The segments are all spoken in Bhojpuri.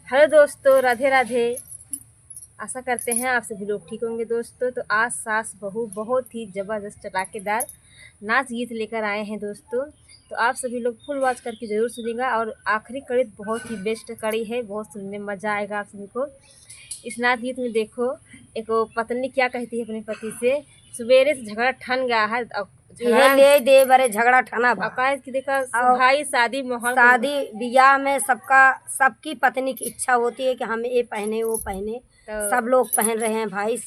हेलो दोस्तों, राधे राधे। आशा करते हैं आप सभी लोग ठीक होंगे। दोस्तों तो आज सास बहू बहुत ही ज़बरदस्त चटाकेदार नाच गीत लेकर आए हैं दोस्तों। तो आप सभी लोग फुल वॉच करके ज़रूर सुनिएगा। और आखिरी कड़ी बहुत ही बेस्ट कड़ी है, बहुत सुनने में मज़ा आएगा आप सभी को। इस नाच गीत में देखो, एक वो पत्नी क्या कहती है अपने पति से, सवेरे से झगड़ा ठन गया है, यह ले दे बरे झगड़ा ठना अकायद की देखा भाई शादी माहौल शादी ब्याह में सबकी पत्नी की इच्छा होती है कि हम ये पहने वो पहने, तो सब लोग पहन रहे हैं भाई,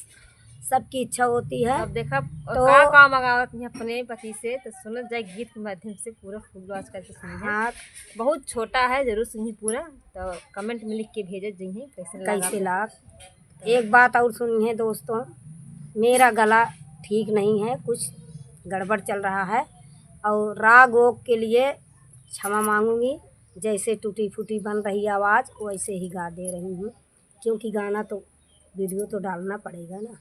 सबकी इच्छा होती है। अब देखा तो का मंगावत है अपने पति से, तो सुनत जाए गीत के माध्यम से पूरा फुल वॉच करके सुनिए। हाँ, बहुत छोटा है, जरूर सुनिए पूरा। तो कमेंट में लिख के भेजे जाइए कैसे लाभ। एक बात और सुनिए दोस्तों, मेरा गला ठीक नहीं है, कुछ गड़बड़ चल रहा है और राग वोग के लिए क्षमा मांगूंगी। जैसे टूटी फूटी बन रही आवाज़ वैसे ही गा दे रही हूँ, क्योंकि गाना तो वीडियो तो डालना पड़ेगा ना।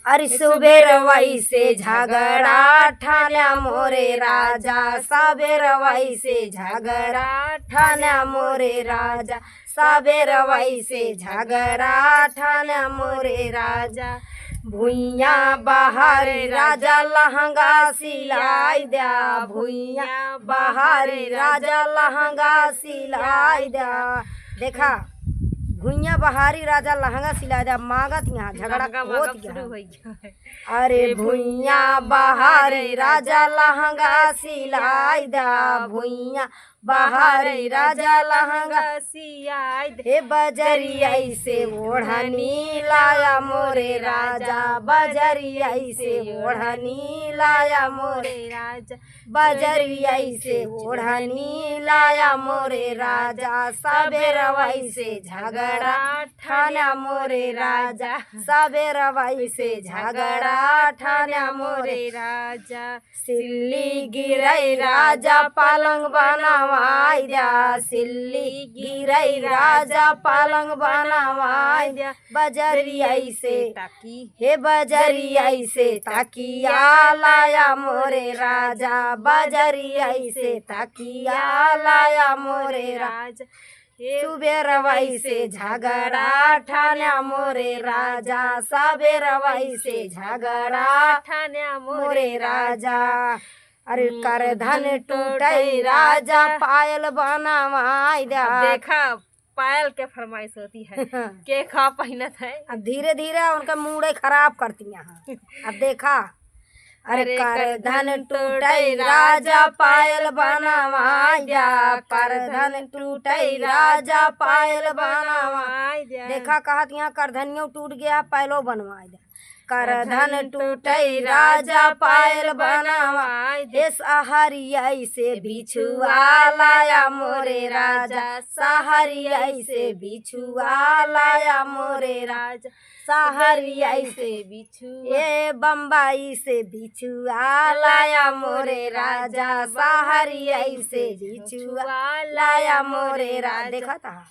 अरे सुबेर वैसे झगड़ा ठाना मोरे राजा, सबेर वैसे झगड़ा ठाना मोरे राजा, सबेर वैसे झगड़ा ठाना मोरे राजा। भुइया बाहर राजा लहंगा सिलाई दिया, भुइया बाहर राजा लहंगा सिलाई दिया। देखा, भुइया बहारी राजा लहंगा सिलाई दिया, मांगत यहाँ झगड़ा होत गया। अरे भुइया बहारी राजा लहंगा सिलाई दिया, भुइया बहारी राजा लहंगा सियाई हे बजरिया से ओढ़नी लाया मोरे राजा, बजरिया से ओढ़नी लाया मोरे राजा, बजरिया से ओढ़नी लाया मोरे राजा, सबेर वैसे झगड़ा ठाना मोरे राजा, सबेर वैसे झगड़ा ठाना मोरे राजा। सिल्ली गिरई राजा पलंग बनवाई दिया, सिल्ली गिरई राजा पलंग बनवाई दिया। बजरिया से ताकि हे बजरिया से तकिया लाया मोरे राजा, बजरिया से तकिया लाया मोरे राजा। सुबेर वैसे झगड़ा ठाना मोरे राजा, सबेर वैसे झगड़ा ठाना मोरे राजा। अरे कर धन टूटई राजा पायल बनवाई दिया। देखा, पायल के फरमाइश होती है के खा पहनत है। अब धीरे धीरे उनका मूड खराब करती हैं। अब देखा, अरे कर धन टूटई राजा पायल बनवाई दिया, कर धन टूटई राजा पायल बनवाई दिया। देखा, कहत यहाँ कर धनियो टूट गया, पायलो बनवाई दिया। कर धन टूटई राजा पायल बनवाई दे, सहरिया से बिछुआ लाया मोरे राजा, सहरिया से बिछुआ लाया मोरे राजा, सहरिया से बिछु ये बम्बई से बिछुआ लाया मोरे राजा, सहरिया से बिछुआ लाया मोरे राजा। देखा था,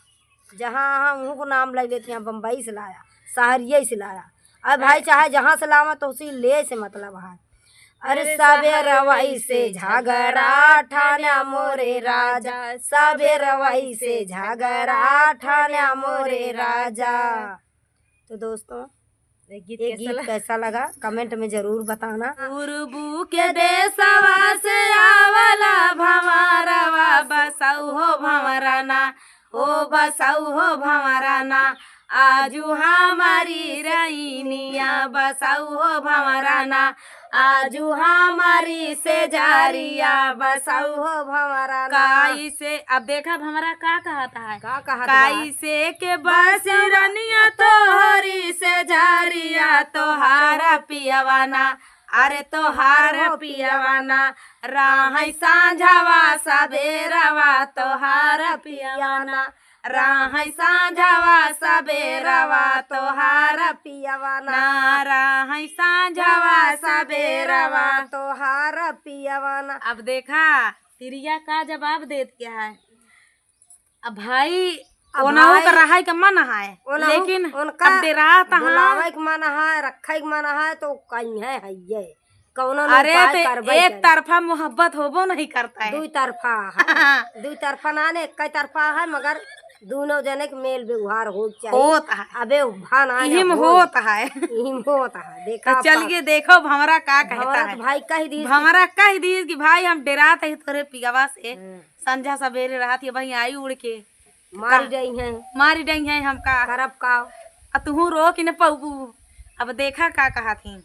जहाँ हम उनको नाम लग लेते हैं, बम्बई से लाया, सहरिया से लाया। अब भाई चाहे जहाँ से लावा तो उसी ले से मतलब है। अरे सबेर वैसे झगड़ा ठाना मोरे राजा, सबेर वैसे झगड़ा ठाना मोरे राजा। तो दोस्तों, ये गीत कैसा लगा कमेंट में जरूर बताना। उर्बू के देशवा से आवला भंवरवा, बसऊ हो भंवराना, ओ बसऊ हो भंवराना, आजू हमारी रईनिया, बसऊ हो भंवराना, आजू हमारी से जारिया, बसऊ हो भंवराना। काई से, अब देखा भंवरा का कहता है, काई से के बसरनिया तोहरी से जारिया, तोहारा पियवाना, अरे तोहार पियवाना, राहै सांझवा सबेरवा, तोहार पियवाना, राहै सांझवा सबेरवा, तोहार पियवाना, राहै सांझवा सबेरवा, तोहार पियवाना। अब देखा तिरिया का जवाब देत क्या है। अब भाई ओनाऊ का रहाई का मन है, लेकिन उनका अब डेरा तहाँ बुलावे के मन है, रखे के मन है, तो कहीं है ये कौनो अरे तो एक तरफा मोहब्बत होबो नहीं करता है, दू तरफा है। दू तरफा ना ने कई तरफा है, मगर दोनों जने के मेल व्यवहार हो चाहिए। होता है, अबे भान इहिम होता है। होता है। देखा तो चलिए देखो भंवरा का कहता हमारा है। तो भाई कह दी भंवरा कह दी कि भाई हम डराते ही तोरे पिगवा से, संझा सवेरे रात ये भाई आई उड़ के मार गई हैं मारी डई है हमका, करब का तू रो कि न पऊ। अब देखा का कहा थी,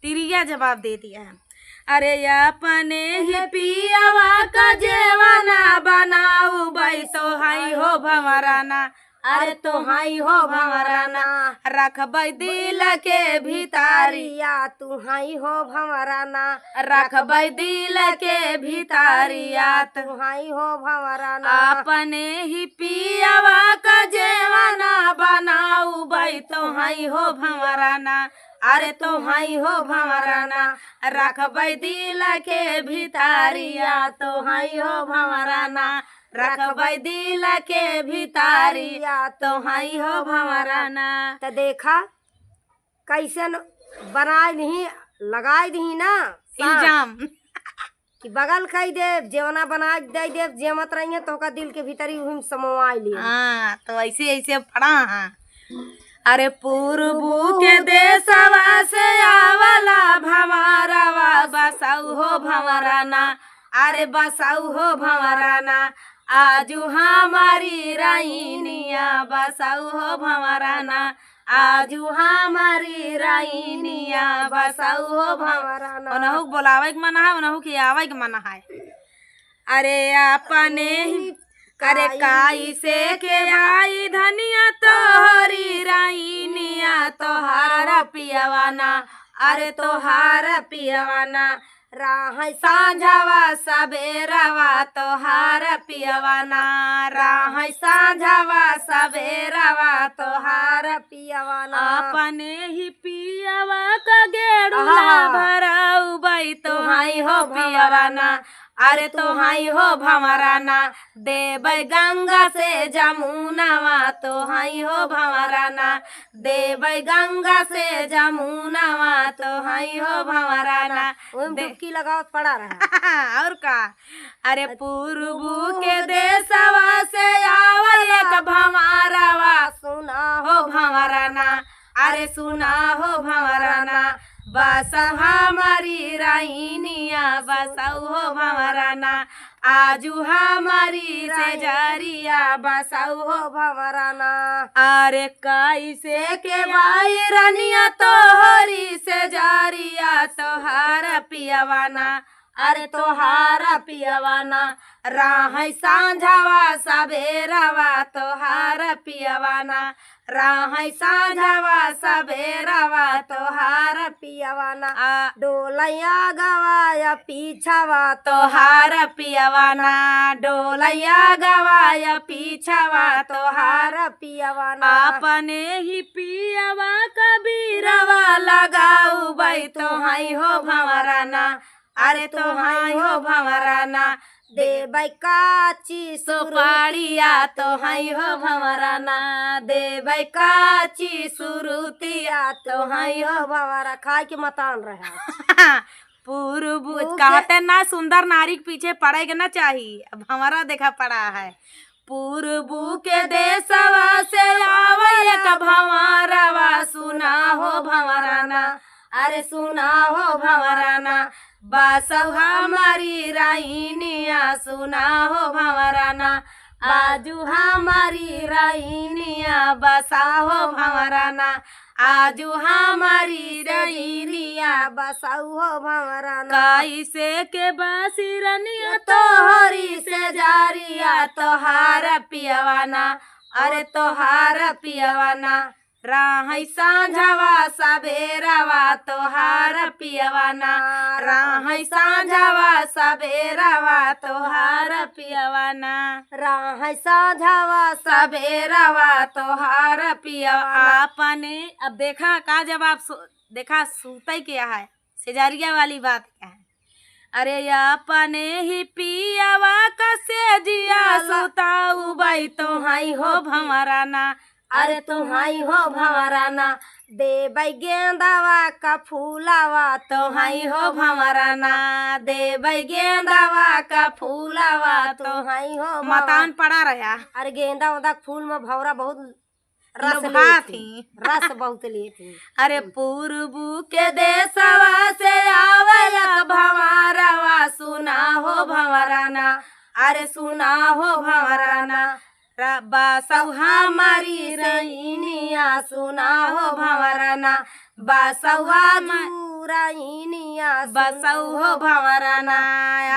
तिरिया जवाब दे दिया है। अरे अपने ही पियावा का जेवाना बनाऊ भाई तो हाई हो भंवराना, अरे तो हाई हो भंवराना, रखबै दिल के भीतारिया, तू हाई हो भंवराना, रखबै दिल के भीतारिया, तू हाई हो भंवराना, अपने ही पियावा का जेवाना बनाऊ भाई तो हाई हो भंवराना, अरे तो हाई हो भंवराना, रखबै दिल के भीतारिया, तो हाई हो भंवराना, रखबै दिल के भीतारिया, तो हाई हो भंवराना। तो देखा कैसे बनाए नहीं लगाए दी ना इल्जाम कि बगल कही दे जेवना बना दे दे जे मत रही तो का दिल के भीतरी उहिम समवाई लिए। हाँ तो ऐसे ऐसे पढ़ा है। अरे पूर्वू के देशवा से आवला भंवरवा बसाऊ हो भंवराना, अरे बसाऊ हो भंवराना, आजू हमारी राइनिया बसाऊ हो भंवराना, आजू हमारी राइनिया बसाऊ हो भंवराना। उनहु बोलावे के मना है, उनहु के आवे के मना है। अरे अपने करे काई से के आई धनिया तोहरी राइनिया, तोहारा पियवाना, अरे तोहारा पियवाना, राह सांझवा सबेरवा तोहार पियवाना, राह सांझवा सबेरवा तोहार पियवाना, अपने ही पियवा का गेड़ुआ भराऊ बाई तो हाई हो पियवाना, अरे तो हाई हो भंवराना, देबै गंगा से जमुनावा तो हाई हो भंवराना, देबै गंगा से जमुनावा तो हाई हो भंवराना। डुबकी लगा पड़ा रहा और का, अरे पूर्वू के देशवा से आवल एक भंवरवा, सुना हो भंवराना, अरे सुना हो भंवराना, बस हमारी राइनिया बसाऊ हो भंवराना, आजू हमारी से जरिया बसाऊ हो भंवराना, अरे कैसे के भाई रनिया तोहरी से जरिया तोहार पियवाना, अरे तोहारा पियवाना, राह सांझवा सबेरवा तोहार पियवाना, राह सांझवा सबेरवा तोहार पियवाना, डोलैया गवाया पीछावा तोहार पियवाना, डोलैया गवाया पीछावा तोहार पियवाना, अपने ही पियवा कबीरवा लगाऊ बाई तो हाई हो भंवराना, अरे तो हाई हो भंवराना, देबै काची सुपाड़िया तो हाई हो भंवराना, देबै काची सुरुतिया तो हाई हो भंवरा खाए के मतान रहा पूर्व कहते ना सुंदर नारी के पीछे पड़ेगा ना चाहिए, अब हमारा देखा पड़ा है। पूर्वू के देशवा से आवल का भंवरवा, सुना हो भंवराना, अरे सुना हो भंवराना, बसाऊ हमारी राइनिया, सुना हो भंवराना, आजू हमारी राइनिया बसाओ भंवराना, आजू हमारी राइनिया बसाऊ हो भंवराना, कैसे के बासिरनिया तोहरी से जारिया तोहार पियवाना, अरे तोहार पियवाना, राह सांझवा सबेरवा तोहार पियवाना, राह सांझवा सबेरवा तोहार पियवाना, राह सांझवा सबेरवा तोहार पियवा। अपने अब देखा का जवाब देखा सूतई क्या है, सेजारिया वाली बात क्या है। अरे अपने ही पियवा का सेजिया सुताऊ बाई तो हाई हो भंवराना, अरे तुहाई हो भंवराना देबै गेंदावा का फूलावा तोहाई हो भंवराना देबै गेंदावा का फूलावा तुहाई हो मतान पड़ा रहा अरे गेंदा उदा फूल में भंवरा बहुत रस लुभा लेती थी। रस बहुत लेती। अरे पूर्वू के देशवा से आवला भंवरवा सुना हो भंवराना अरे सुना हो भंवराना बासौ हमारी रईनिया सुना हो भंवराना बासौ राइनिया बसौ हो भंवराना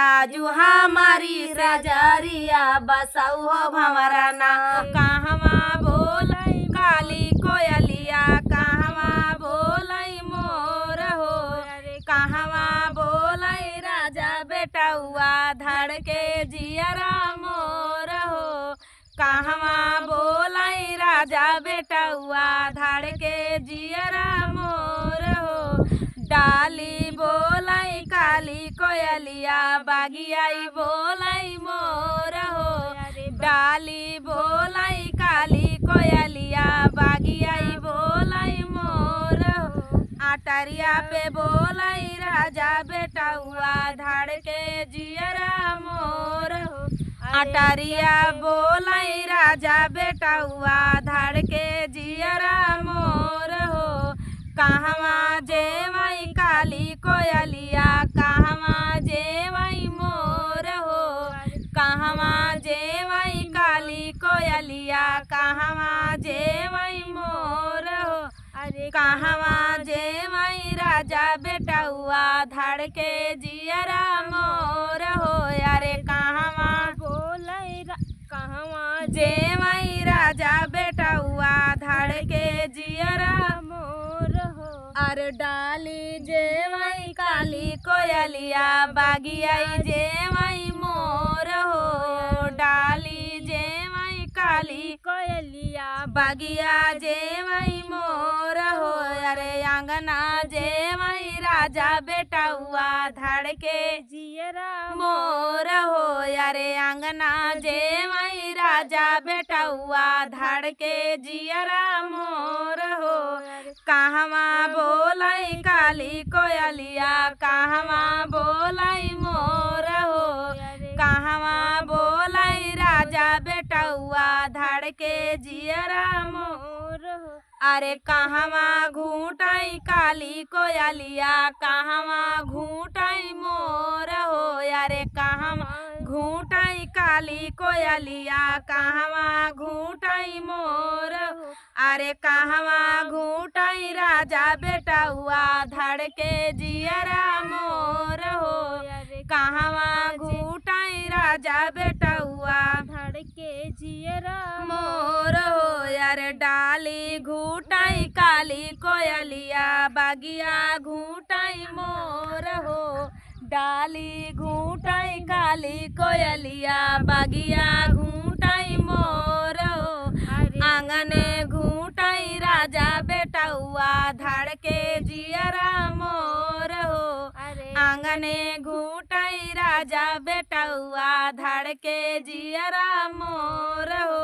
आजू हमारी रजरिया बसौ हो भंवराना कहवा बोलै काली कोयलिया कहवा बोलै मोर हो कहवा बोलै राजा बेटौआ धड़ के जियरा मोर हो कहवा बोलै राजा बेटौआ धड़ के जियरा मोर हो डाली बोलै काली कोयलिया बागियाई बोलै मोर हो डाली बोलै काली कोयलिया बागियाई बोलै मोर हो अटरिया पे बोलै राजा बेटौआ धड़ के जियरा मोर हो अटरिया बोलै राजा बेटौआ धड़ के जियरा मोर हो कहवा जेवै काली कोयलिया कहवा जेवै मोर हो कहवा जेवै काली कोयलिया कहवा जेवै मोर हो अरे कहवा जेवै राजा बेटौआ धड़ के जियरा मोर हो अरे कहवा बोलै कहवा जेवै राजा बेटौआ धड़ के जियरा मोर हो अरे डाली जेवै काली कोयलिया बागियाई जेवै मोर हो डाली जेवै काली कोयलिया बागिया जेवै मोर हो अरे आंगना जेवै राजा बेटौआ धड़ के जियरा मोर हो अरे आंगना जेवै राजा बेटौआ धड़ के जियरा मोर हो कहवा बोलै काली कोयलिया कहवा बोलै मोर हो कहवा बोलै राजा बेटौआ धड़ के जियरा मोर हो अरे कहवा घूटै काली कोयलिया कहवा घूटै मोर हो अरे कहवा घूटै काली कोयलिया कहवा घूटै मोर हो अरे कहवा घूटै राजा बेटौआ धड़ के जियरा मोर हो कहवा घूटै राजा बेटौआ धड़ के जियरा मोर हो अरे डाली घूटै काली कोयलिया बागिया घूटै मोर हो डाली घूटै काली कोयलिया बागिया घूटै मोर हो आंगने घूटै राजा बेटौआ धड़ के जियरा मोर हो आंगने घूटै राजा बेटौआ धड़ के जियरा मोर हो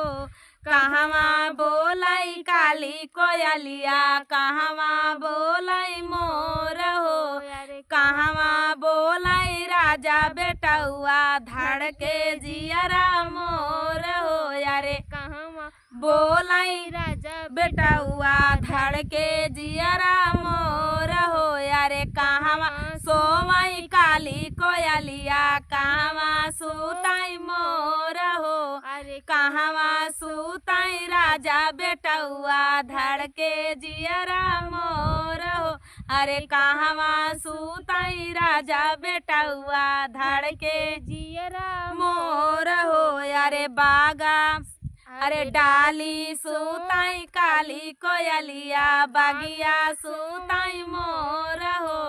कहवा बोलै काली कोयलिया कहवा बोलै मोर हो कहवा बोलै राजा बेटौआ धड़ के जियरा मोर हो अरे कहवा बोलै राजा बेटौआ धड़ के जियरा मोर हो अरे कहवा सोवै काली कोयलिया कहवा सुतै मोर हो अरे कहवा सुतै राजा बेटौआ धड़ के जियरा मोर हो अरे कहवा सुतै राजा बेटौआ धड़ के जियरा मोर हो अरे बागा अरे डाली सुतै काली कोयलिया बागिया सुतै मोर हो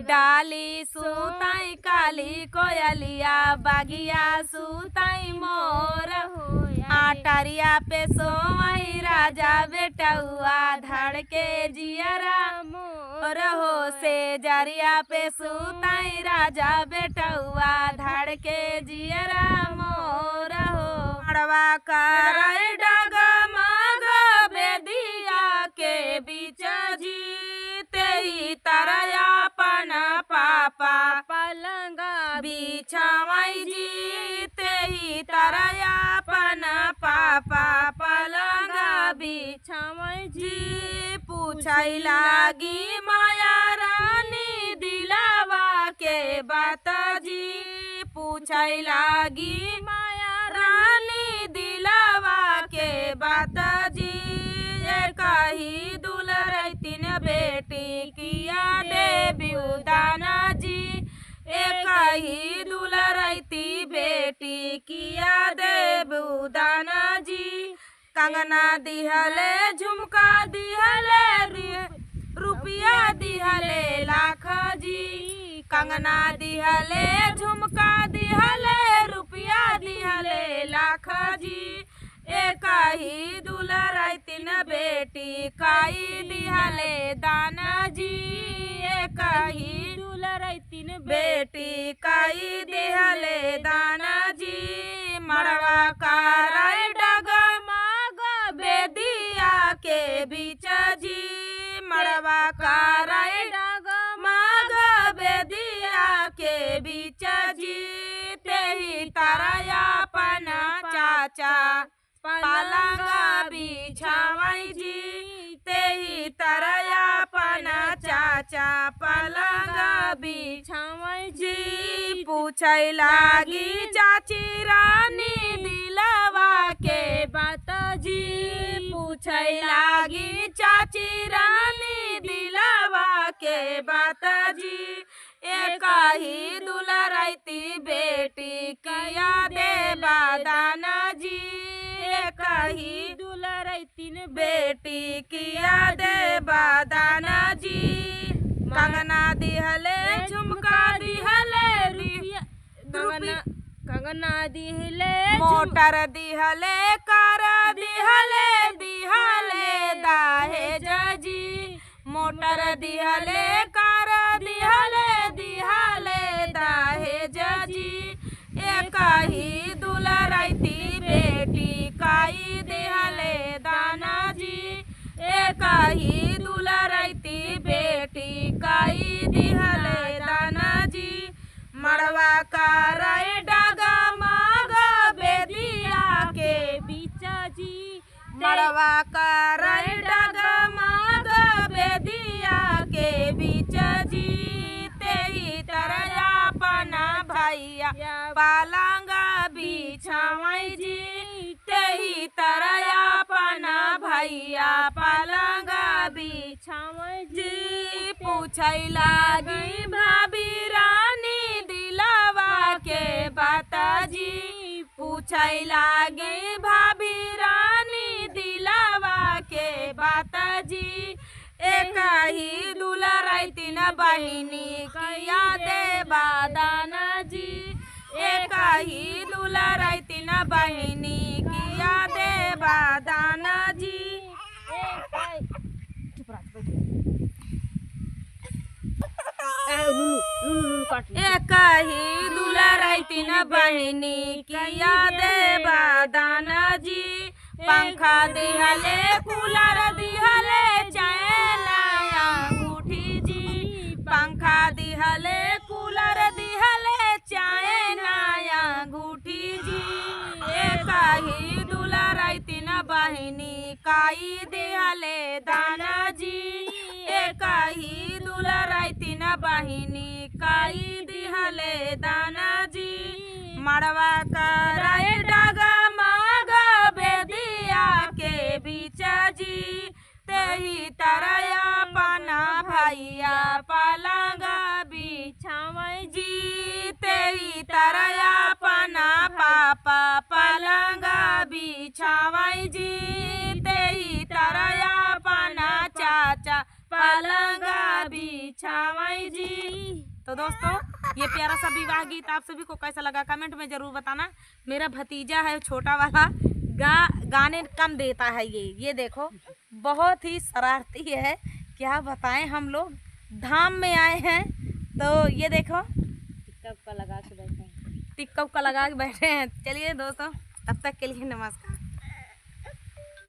डाली सुतै काली कोयलिया बागिया सुतै मोर हो अटरिया पे सोवै राजा बेटौआ धड़ के जियरा मोर हो से जरिया पे सुतै राजा बेटौआ धड़ के जियरा मोर हो मड़वा कर डग मग पलंगा बिछावाई जी तेही तरह अपन पापा पलंगा बिछावई जी पूछाई लागी माया रानी दिलावा के बात जी पूछाई लागी माया रानी दिलावा के बात जी कही दुलर तीन बेटी किया देवी दाना जी कही दुलरती बेटी किया देवी दाना जी कंगना दिहले झुमका दिहले रुपया दिहले लाख जी कंगना दिहले झुमका दिहले रुपया दिहले लाख जी कही दुलराई तीन बेटी काई दिहले दाना जी कही दुलरई तीन बेटी काई दिहले दाना जी मड़वा कराई डगा माग बेदिया के बीच जी मड़वा कराई माग बेदिया के बीच जी तेही तरया पना चाचा पलंगा बिछावाई जी तेही तरया पना चाचा पलंगा बिछावाई जी पूछै लागी चाची रानी दिलवा के बात जी पूछै लागी चाची रानी दिलवा के बात जी कही दुलरती बेटी किया देवा दाना जी कही दुलरई तीन बेटी किया देवा दाना जी कंगना दिहले झुमका दिहले कंगना दिहले मोटर दिहले कार दिहले दिहले दाहेज जी मोटर दिहले कार दिहले दिहले दाहेज जी कही दुलरती बेटी काई दिहले दाना जी कही दुलरती बेटी काई दिहले दाना जी मड़वा कराई डगा माग बेदिया के बीच जी मड़वा कराई डगा माग बेदिया के बीच जी तेही तरया पना भैया पलंगा बिछावाई जी तेही तरया पना भैया पलंगा बिछावई जी पूछै लागी भाभी रानी दिलावा के बात जी पूछै लागी भाभी रानी दिलावा के बात जी कही दुलरती न बहिनी किया देवा दाना जी कही दुलरती न बहिनी किया देवा दाना जी कही दुलरती न बहिनी किया देवा दाना जी पंखा दिहले कूलर दिहले चैन अंगूठी जी पंखा दिहले कूलर दिहले चैन अंगूठी जी कही दुलरती न बहिनी काई दिहले दाना जी कही दुलरती न बहिनी काई दिहले दाना जी मड़वा कराई डगा माग बेदिया के बीच जी तेही तरया पना भैया पलंगा बिछावई जी तेही तरया पना पापा पलंगा बिछावाई जी तेही तरया पना चाचा पलंगा बिछावाई जी। तो दोस्तों ये प्यारा सा विवाह गीत आप सभी को कैसा लगा कमेंट में जरूर बताना। मेरा भतीजा है छोटा वाला गाने कम देता है ये देखो बहुत ही शरारती है, क्या बताएं। हम लोग धाम में आए हैं तो ये देखो टिक्का का लगा के बैठे हैं। चलिए दोस्तों तब तक के लिए नमस्कार।